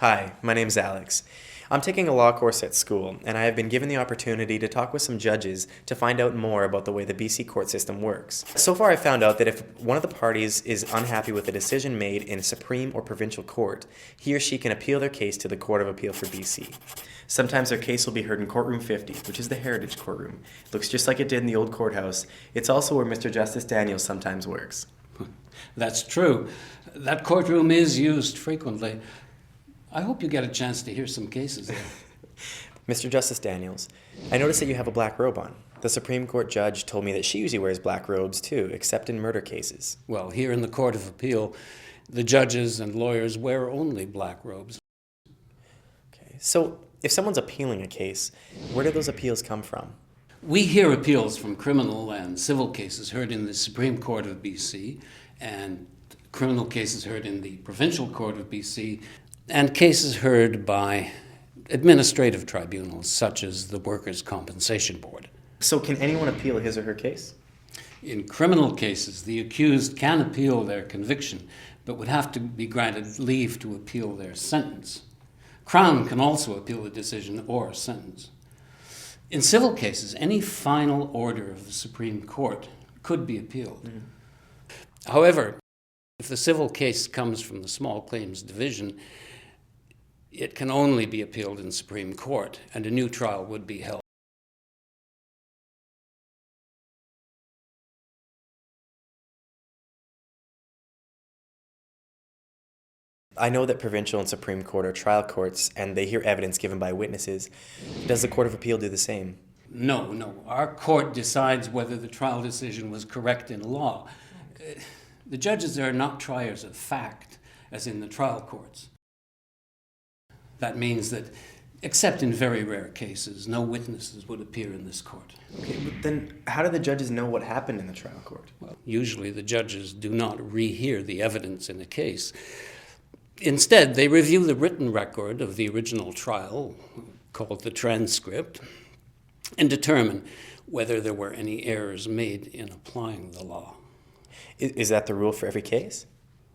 Hi, my name's Alex. I'm taking a law course at school, and I have been given the opportunity to talk with some judges to find out more about the way the BC court system works. So far, I've found out that if one of the parties is unhappy with a decision made in Supreme or Provincial Court, he or she can appeal their case to the Court of Appeal for BC. Sometimes their case will be heard in Courtroom 50, which is the Heritage Courtroom. It looks just like it did in the old courthouse. It's also where Mr. Justice Daniels sometimes works. That's true. That courtroom is used frequently. I hope you get a chance to hear some cases there. Mr. Justice Daniels, I noticed that you have a black robe on. The Supreme Court judge told me that she usually wears black robes too, except in murder cases. Well, here in the Court of Appeal, the judges and lawyers wear only black robes. Okay, so if someone's appealing a case, where do those appeals come from? We hear appeals from criminal and civil cases heard in the Supreme Court of BC, and criminal cases heard in the Provincial Court of BC, and cases heard by administrative tribunals such as the Workers' Compensation Board. So can anyone appeal his or her case? In criminal cases, the accused can appeal their conviction, but would have to be granted leave to appeal their sentence. Crown can also appeal a decision or a sentence. In civil cases, any final order of the Supreme Court could be appealed. However, if the civil case comes from the Small Claims Division, it can only be appealed in Supreme Court, and a new trial would be held. I know that Provincial and Supreme Court are trial courts, and they hear evidence given by witnesses. Does the Court of Appeal do the same? No. Our court decides whether the trial decision was correct in law. The judges are not triers of fact, as in the trial courts. That means that, except in very rare cases, no witnesses would appear in this court. Okay, but then how do the judges know what happened in the trial court? Well, usually the judges do not rehear the evidence in a case. Instead, they review the written record of the original trial, called the transcript, and determine whether there were any errors made in applying the law. Is that the rule for every case?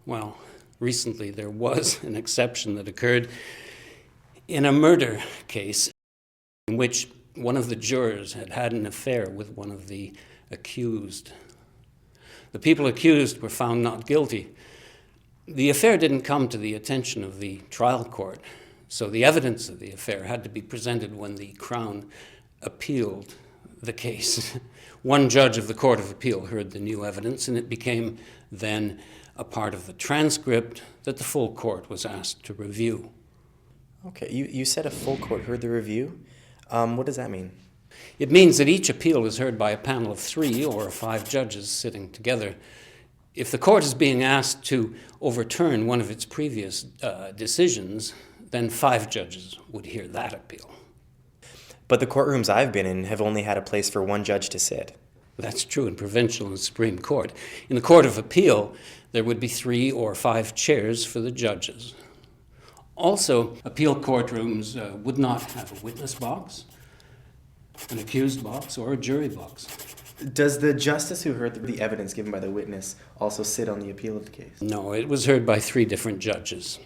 Well, recently there was an exception that occurred in a murder case in which one of the jurors had had an affair with one of the accused. The people accused were found not guilty. The affair didn't come to the attention of the trial court, so the evidence of the affair had to be presented when the Crown appealed the case. One judge of the Court of Appeal heard the new evidence, and it became then a part of the transcript that the full court was asked to review. Okay, you said a full court heard the review. What does that mean? It means that each appeal is heard by a panel of 3 or 5 judges sitting together. If the court is being asked to overturn one of its previous decisions, then 5 judges would hear that appeal. But the courtrooms I've been in have only had a place for one judge to sit. That's true in Provincial and Supreme Court. In the Court of Appeal, there would be 3 or 5 chairs for the judges. Also, appeal courtrooms would not have a witness box, an accused box, or a jury box. Does the justice who heard the evidence given by the witness also sit on the appeal of the case? No, it was heard by 3 different judges.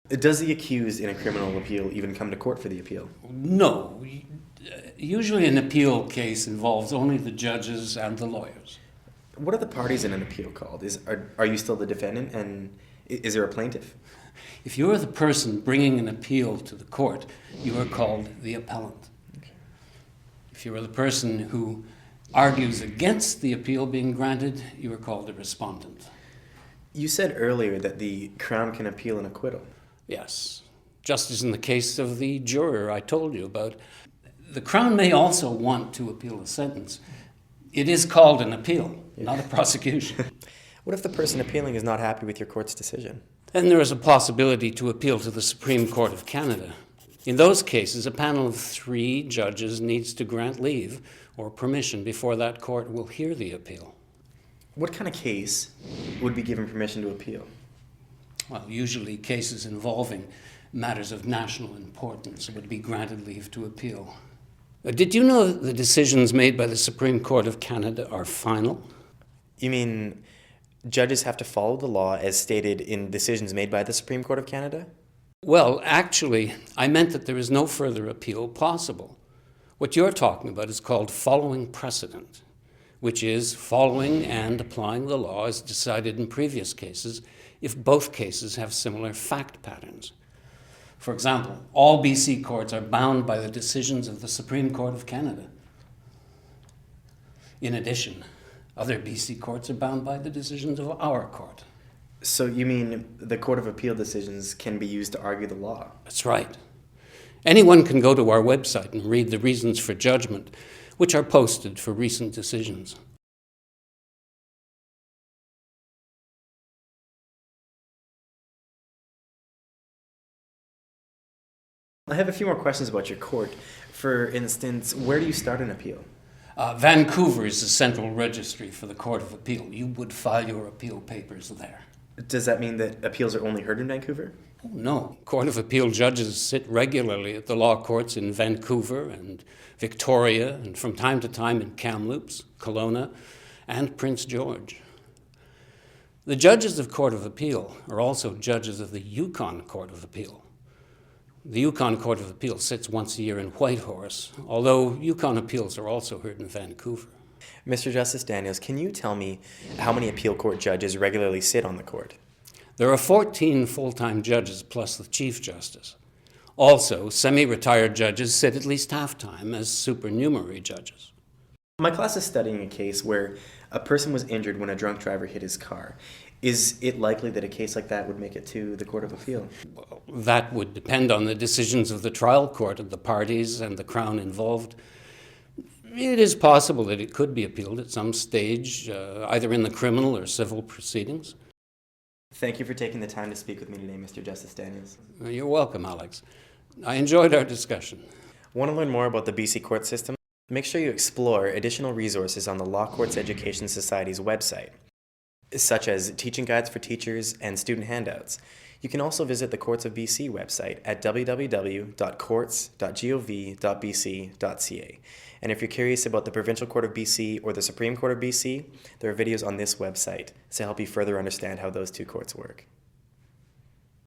Does the accused in a criminal appeal even come to court for the appeal? No. Usually an appeal case involves only the judges and the lawyers. What are the parties in an appeal called? Are you still the defendant, and is there a plaintiff? If you're the person bringing an appeal to the court, you are called the appellant. Okay. If you are the person who argues against the appeal being granted, you are called a respondent. You said earlier that the Crown can appeal an acquittal. Yes, just as in the case of the juror I told you about. The Crown may also want to appeal a sentence. It is called an appeal, not a prosecution. What if the person appealing is not happy with your court's decision? Then there is a possibility to appeal to the Supreme Court of Canada. In those cases, a panel of 3 judges needs to grant leave or permission before that court will hear the appeal. What kind of case would be given permission to appeal? Well, usually cases involving matters of national importance would be granted leave to appeal. Did you know that the decisions made by the Supreme Court of Canada are final? You mean judges have to follow the law as stated in decisions made by the Supreme Court of Canada? Well, actually, I meant that there is no further appeal possible. What you're talking about is called following precedent, which is following and applying the law as decided in previous cases if both cases have similar fact patterns. For example, all BC courts are bound by the decisions of the Supreme Court of Canada. In addition, other BC courts are bound by the decisions of our court. So you mean the Court of Appeal decisions can be used to argue the law? That's right. Anyone can go to our website and read the reasons for judgment, which are posted for recent decisions. I have a few more questions about your court. For instance, where do you start an appeal? Vancouver is the central registry for the Court of Appeal. You would file your appeal papers there. Does that mean that appeals are only heard in Vancouver? Oh, no. Court of Appeal judges sit regularly at the law courts in Vancouver and Victoria, and from time to time in Kamloops, Kelowna, and Prince George. The judges of Court of Appeal are also judges of the Yukon Court of Appeal. The Yukon Court of Appeal sits once a year in Whitehorse, although Yukon appeals are also heard in Vancouver. Mr. Justice Daniels, can you tell me how many appeal court judges regularly sit on the court? There are 14 full-time judges plus the Chief Justice. Also, semi-retired judges sit at least half-time as supernumerary judges. My class is studying a case where a person was injured when a drunk driver hit his car. Is it likely that a case like that would make it to the Court of Appeal? Well, that would depend on the decisions of the trial court and the parties and the Crown involved. It is possible that it could be appealed at some stage, either in the criminal or civil proceedings. Thank you for taking the time to speak with me today, Mr. Justice Daniels. You're welcome, Alex. I enjoyed our discussion. Want to learn more about the BC court system? Make sure you explore additional resources on the Law Courts Education Society's website, such as teaching guides for teachers and student handouts. You can also visit the Courts of BC website at www.courts.gov.bc.ca. And if you're curious about the Provincial Court of BC or the Supreme Court of BC, there are videos on this website to help you further understand how those two courts work.